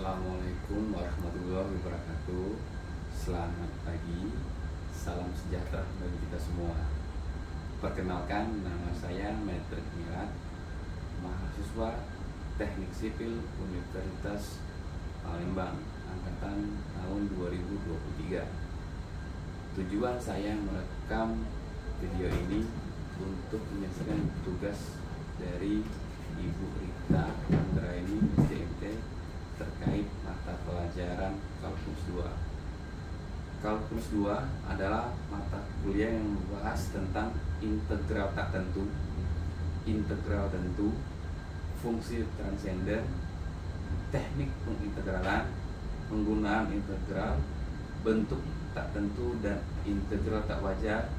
Assalamualaikum warahmatullahi wabarakatuh. Selamat pagi, salam sejahtera bagi kita semua. Perkenalkan, nama saya Metrik Milat, mahasiswa Teknik Sipil Universitas Palembang, angkatan tahun 2023. Tujuan saya merekam video ini untuk menyelesaikan tugas dari Ibu Rita Anggraini SDMT terkait mata pelajaran Kalkulus 2. Kalkulus 2 adalah mata kuliah yang membahas tentang integral tak tentu, integral tentu, fungsi transenden, teknik pengintegralan, penggunaan integral, bentuk tak tentu dan integral tak wajar,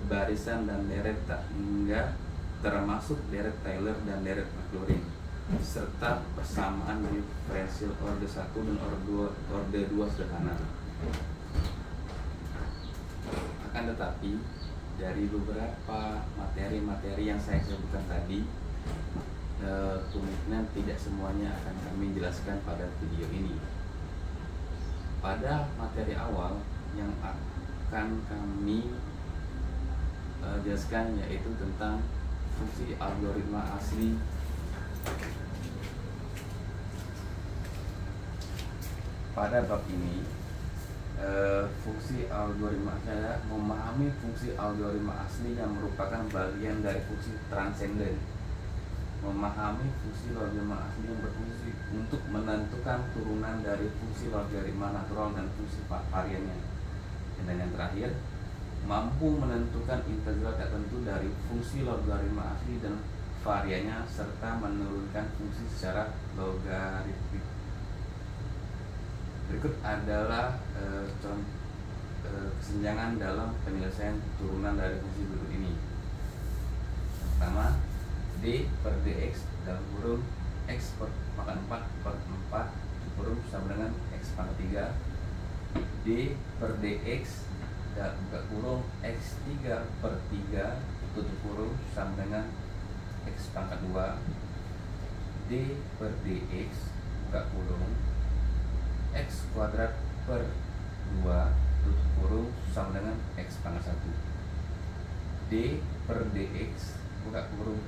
barisan dan deret tak hingga, termasuk deret Taylor dan deret Maclaurin, serta persamaan diferensial orde 1 dan orde 2 sederhana. Akan tetapi, dari beberapa materi-materi yang saya sebutkan tadi, kemungkinan tidak semuanya akan kami jelaskan pada video ini. Pada materi awal yang akan kami jelaskan yaitu tentang fungsi algoritma asli. Pada bab ini, fungsi algoritma adalah memahami fungsi algoritma asli yang merupakan bagian dari fungsi transenden. Memahami fungsi logaritma asli yang berfungsi untuk menentukan turunan dari fungsi logaritma natural dan fungsi variannya. Dan yang terakhir, mampu menentukan integral tak tentu dari fungsi logaritma asli dan variannya serta menurunkan fungsi secara logaritmik. Berikut adalah kesenjangan dalam penyelesaian turunan dari fungsi berikut ini. Pertama, D per dx dalam kurung x per pangkat 4 per 4 kurung sama dengan x pangkat 3, D per dx dalam buka kurung x3 per 3 tutup kurung sama dengan x pangkat 2, D per dx buka kurung x kuadrat per 2 tutup kurung sama dengan x pangkat 1, D per dx buka kurung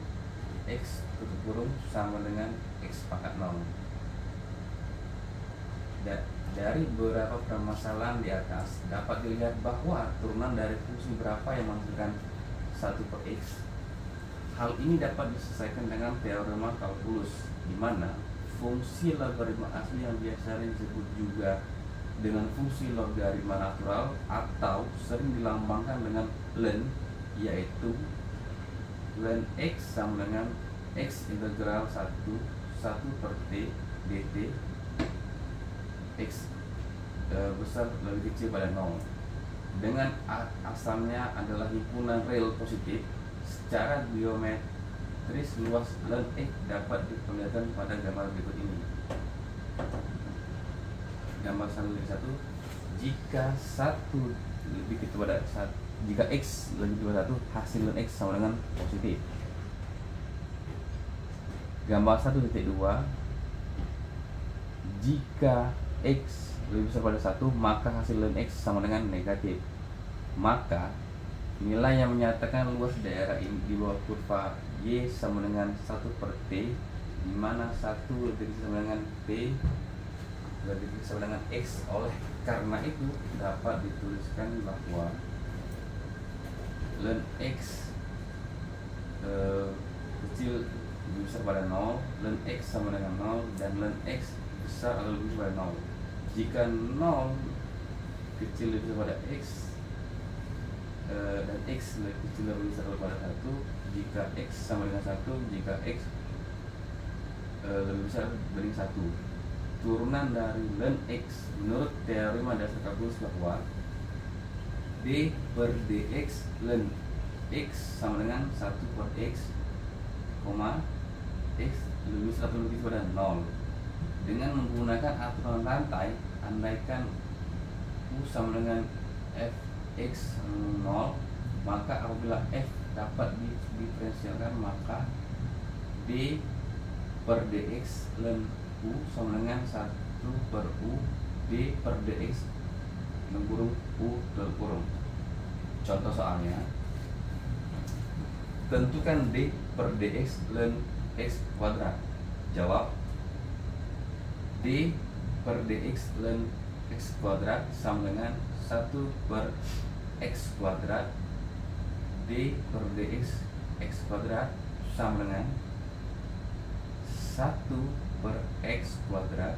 x tutup kurung sama dengan x pangkat 0. Dari beberapa permasalahan di atas dapat dilihat bahwa turunan dari fungsi berapa yang menghasilkan 1 per x. Hal ini dapat diselesaikan dengan teorema kalkulus, di mana fungsi logaritma asli yang biasa disebut juga dengan fungsi logaritma natural atau sering dilambangkan dengan len, yaitu len x sama dengan x integral 1 per t dt x besar lebih kecil pada 0 dengan asalnya adalah himpunan real positif. Secara geometris luas len x dapat diperlihatkan pada gambar berikut ini. Gambar 1, jika 1 lebih kecil pada 1, jika x lebih kecil pada 1, hasil len x sama dengan positif. Gambar 1.2, jika x lebih besar pada 1, maka hasil len x sama dengan negatif. Maka nilai yang menyatakan luas daerah ini di bawah kurva y sama dengan 1 per t, di mana 1 lebih sama dengan t lebih sama dengan x. Oleh karena itu dapat dituliskan bahwa len x kecil lebih besar pada 0, len x sama dengan 0, dan len x besar atau lebih pada 0. Jika 0 kecil lebih besar pada x dan x lebih kecil lebih besar pada 1, jika x sama dengan 1, jika x lebih besar dari 1, turunan dari len x menurut teorema dasar kalkulus bahwa d per dx len x sama dengan 1 per x, x lebih besar atau lebih pada 0. Dengan menggunakan aturan rantai, andaikan u sama dengan fx 0, maka apabila f dapat diferensialkan, maka d per dx len U sama dengan 1 per U D per dx dalam kurung U dalam kurung. Contoh soalnya, tentukan D per dx ln x kuadrat. Jawab, D per dx ln x kuadrat sama dengan 1 per x kuadrat D per dx x kuadrat sama dengan 1 per x kuadrat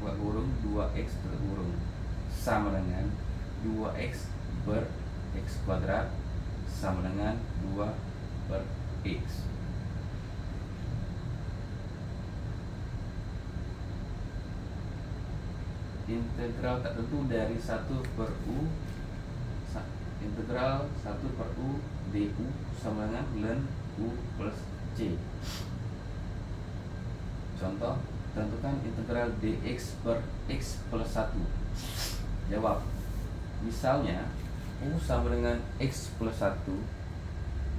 buka kurung 2x tutup kurung sama dengan 2x per x kuadrat sama dengan 2 per x. Integral tak tentu dari 1 per U, integral 1 per U du sama dengan ln U plus C. Contoh, tentukan integral dx per x plus 1. Jawab, misalnya U sama dengan x plus 1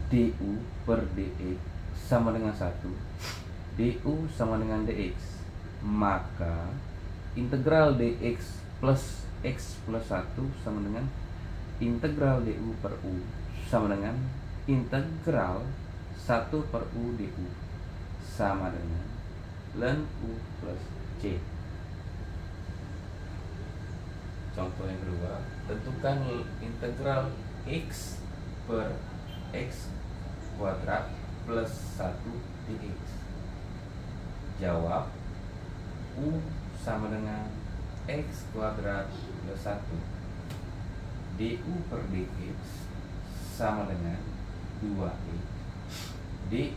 du per dx sama dengan 1 du sama dengan dx, maka integral dx plus x plus 1 sama dengan integral du per u sama dengan integral 1 per u du sama dengan ln u plus c. Contoh yang kedua, tentukan integral x per x kuadrat plus 1 dx. Jawab, u sama dengan x kuadrat plus 1 du per dx sama dengan 2x du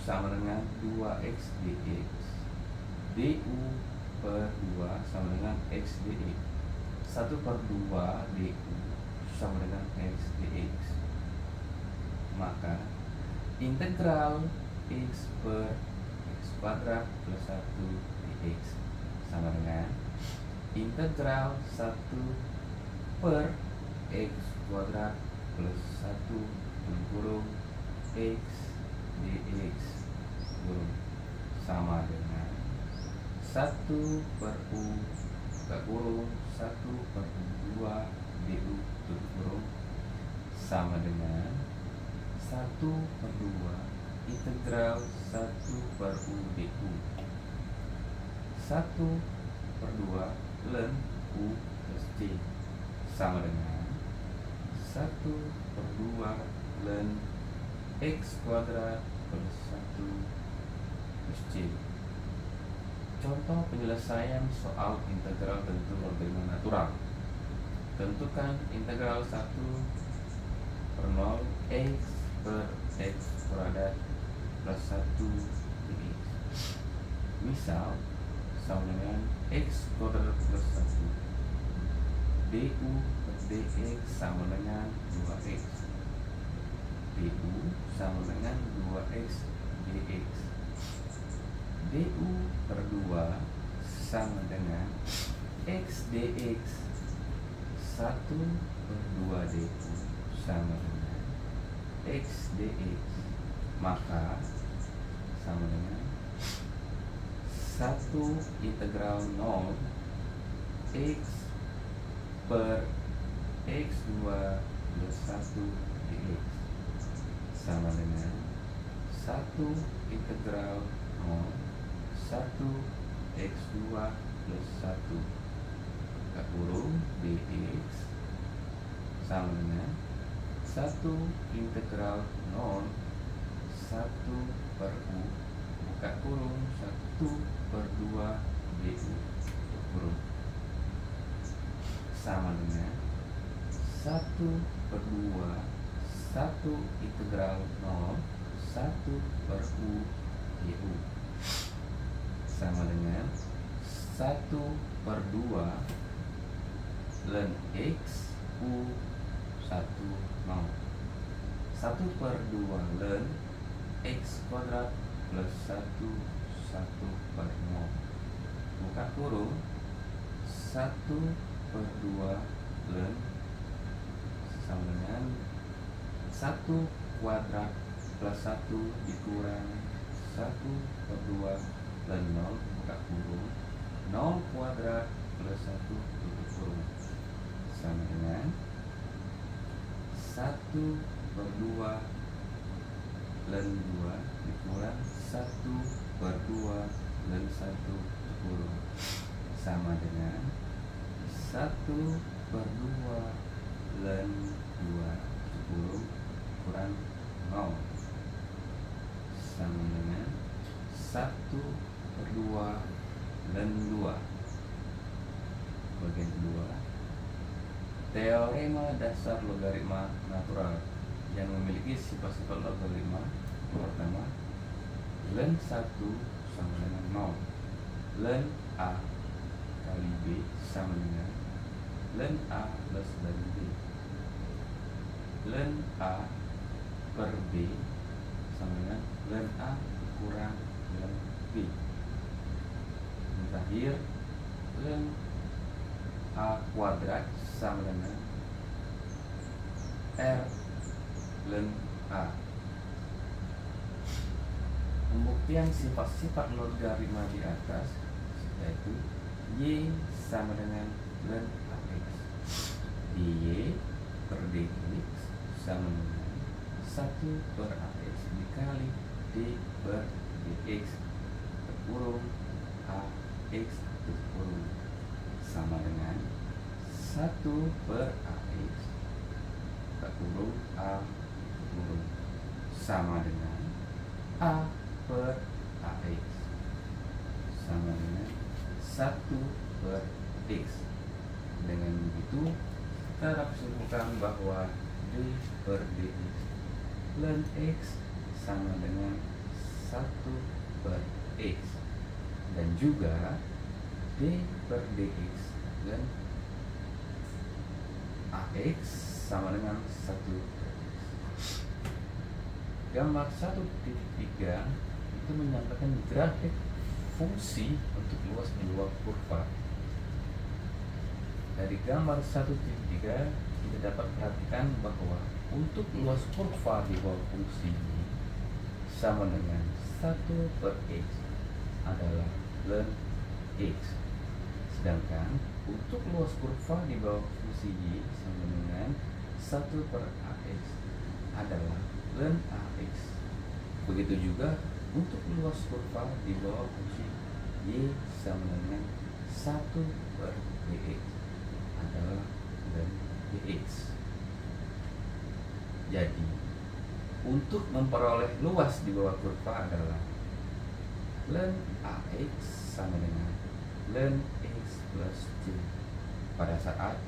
sama dengan 2x dx du per 2 sama dengan x dx 1 per 2 du sama dengan x dx, maka integral x per x kuadrat plus 1 dx sama dengan integral 1 per x kuadrat plus 1 dalam kurung x dx kurung sama dengan 1 per u buka kurung 1 per 2 du tutup kurung sama dengan 1 per 2 integral 1 per u du 1 per 2 ln u plus c sama dengan 1 per 2 ln x kuadrat plus 1 plus c. Contoh penyelesaian soal integral tentu logaritma natural. Tentukan integral 1 per 0 x per x kuadrat plus 1 dx. Misal sama dengan x kuadrat plus 1 du per dx sama dengan 2x du sama dengan 2x dx du per 2 sama dengan x dx 1 per 2 du sama dengan x dx, maka sama dengan 1 integral 0 x per x2 plus 1 dx sama dengan 1 integral 0 1 x2 plus 1 buka kurung dx sama dengan 1 integral 0 1 per u buka kurung 1 per 2 du tutup kurung sama dengan 1 per 2 1 integral 0 1 per u du sama dengan 1 per 2 ln x u 1 0 1 per 2 ln x kuadrat plus 1 1 per 0 buka kurung 1 per 2 ln sama dengan 1 kuadrat plus 1 dikurang 1 per 2 ln 0 buka buka kurung, 0 kuadrat plus 1 tutup kurung, sama dengan 1/2 ln 2 dikurang 1/2 ln 1 kurung, sama dengan 1/2 ln 2 kurung kurang 0, sama dengan 1/2 ln 2. Bagian kedua, teorema dasar logaritma natural yang memiliki sifat-sifat logaritma. Yang pertama, ln 1 sama dengan 0, ln A kali B sama dengan ln A plus ln B, ln A per B sama dengan ln A kurang ln B. Yang terakhir, ln A kuadrat sama dengan R ln A. Pembuktian sifat-sifat logaritma di atas yaitu Y sama dengan ln AX, dy per dx sama dengan 1/AX dikali d per dx kurung AX kurung, sama dengan 1/AX kurung A kurung, sama dengan A per AX, sama dengan 1/X. Dengan begitu kita dapat simpulkan bahwa D per dx ln X sama dengan 1/X, dan juga D per dx ln AX sama dengan 1/X. Gambar 1.3 itu menyampaikan grafik fungsi untuk luas di bawah kurva. Dari gambar 1.3 kita dapat perhatikan bahwa untuk luas kurva di bawah fungsi ini sama dengan 1/X adalah ln X, sedangkan untuk luas kurva di bawah fungsi Y sama dengan 1/AX adalah ln AX. Begitu juga untuk luas kurva di bawah fungsi Y sama dengan 1/dx adalah ln dx. Jadi untuk memperoleh luas di bawah kurva adalah ln AX sama dengan ln X plus C pada saat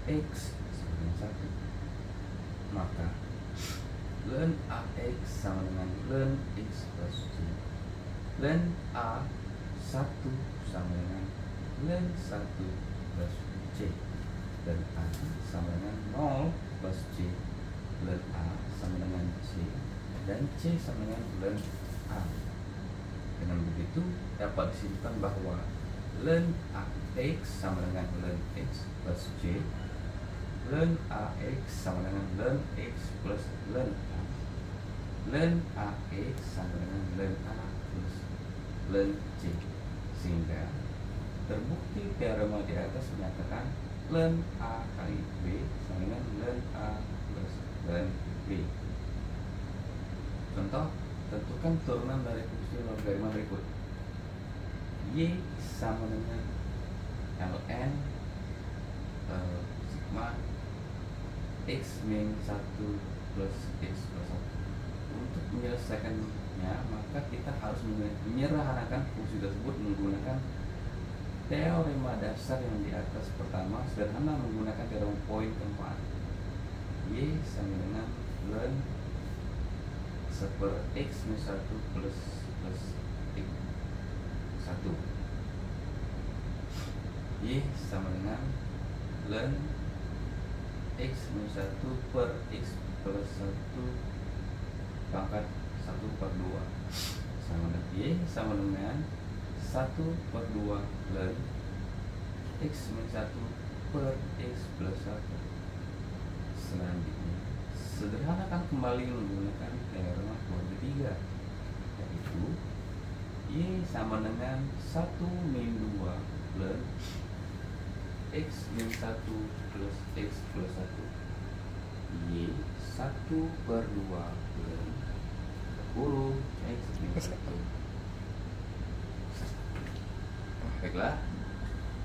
X sama dengan 1, maka ln AX sama dengan ln X plus C, ln A 1 sama dengan ln 1 plus C, ln A sama dengan 0 plus C, ln A sama dengan C, dan C sama dengan ln A. Dengan begitu dapat disimpulkan bahwa ln AX sama dengan ln X plus C, ln AX sama dengan ln X plus ln A, ln AX sama dengan ln A plus ln C, sehingga terbukti teorema di atas menyatakan ln A kali B sama dengan ln A plus ln B. Contoh, tentukan turunan dari fungsi logaritma berikut. Y sama dengan ln sigma X min 1 plus X plus 1. Untuk menyelesaikannya, maka kita harus menyederhanakan fungsi tersebut menggunakan teorema dasar yang di atas. Pertama, sederhana menggunakan teorema poin keempat. Y sama dengan ln 1/X min 1 plus X 1. Y sama dengan ln X min 1 per X plus 1 pangkat 1/2 sama dengan Y sama dengan 1/2 ln X min 1 per X plus 1. Selanjutnya, sederhanakan kembali menggunakan teorema keluarga 3, yaitu Y sama dengan 1 min 2 plus X min 1 plus X plus 1. Y 1/2 plus 10 X min 1. Baiklah,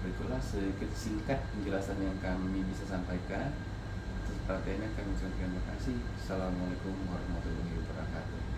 berikutlah sedikit singkat penjelasan yang kami bisa sampaikan. Atas perhatiannya kami ucapkan terima kasih. Assalamualaikum warahmatullahi wabarakatuh.